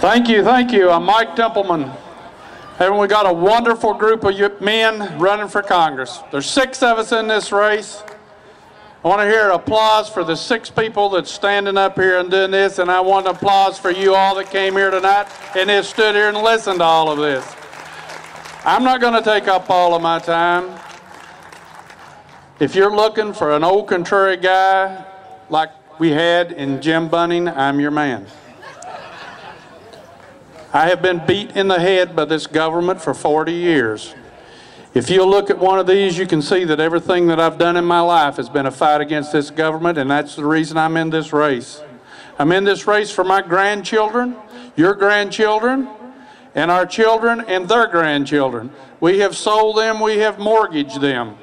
Thank you, thank you. I'm Mike Templeman. And we got a wonderful group of men running for Congress. There's 6 of us in this race. I want to hear applause for the 6 people that's standing up here and doing this, and I want applause for you all that came here tonight and have stood here and listened to all of this. I'm not going to take up all of my time. If you're looking for an old contrary guy like we had in Jim Bunning, I'm your man. I have been beat in the head by this government for 40 years. If you look at one of these, you can see that everything that I've done in my life has been a fight against this government, and that's the reason I'm in this race. I'm in this race for my grandchildren, your grandchildren, and our children and their grandchildren. We have sold them, we have mortgaged them.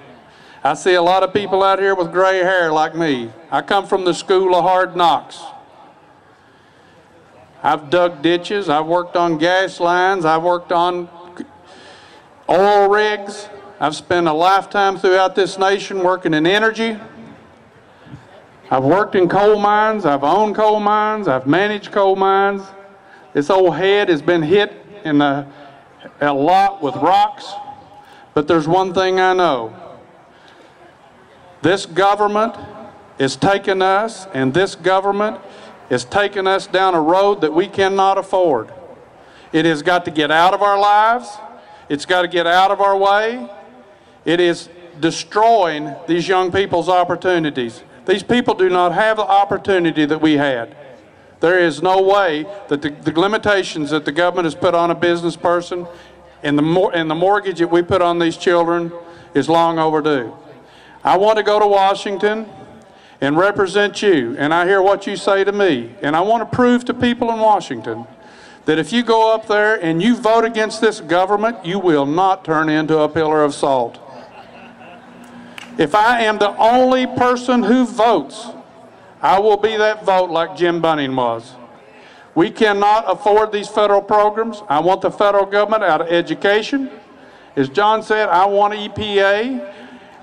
I see a lot of people out here with gray hair like me. I come from the school of hard knocks. I've dug ditches, I've worked on gas lines, I've worked on oil rigs. I've spent a lifetime throughout this nation working in energy. I've worked in coal mines, I've owned coal mines, I've managed coal mines. This old head has been hit in a lot with rocks, but there's one thing I know. This government is taking us, and this government is taking us down a road that we cannot afford. It has got to get out of our lives. It's got to get out of our way. It is destroying these young people's opportunities. These people do not have the opportunity that we had. There is no way that the limitations that the government has put on a business person and the mortgage that we put on these children is long overdue. I want to go to Washington and represent you, and I hear what you say to me, and I want to prove to people in Washington that if you go up there and you vote against this government, you will not turn into a pillar of salt. If I am the only person who votes, I will be that vote like Jim Bunning was. We cannot afford these federal programs. I want the federal government out of education. As John said, I want EPA.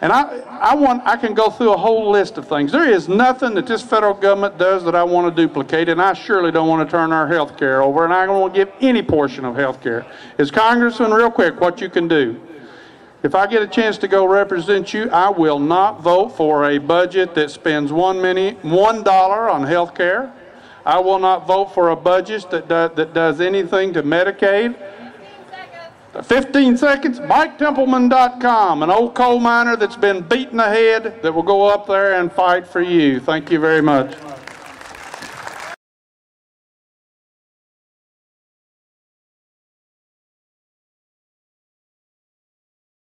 And I can go through a whole list of things. There is nothing that this federal government does that I want to duplicate, and I surely don't want to turn our health care over, and I don't want to give any portion of health care. As Congressman, real quick, what you can do. If I get a chance to go represent you, I will not vote for a budget that spends $1 on health care. I will not vote for a budget that does anything to Medicaid. 15 seconds, MikeTempleman.com, an old coal miner that's been beaten in the head that will go up there and fight for you. Thank you very much.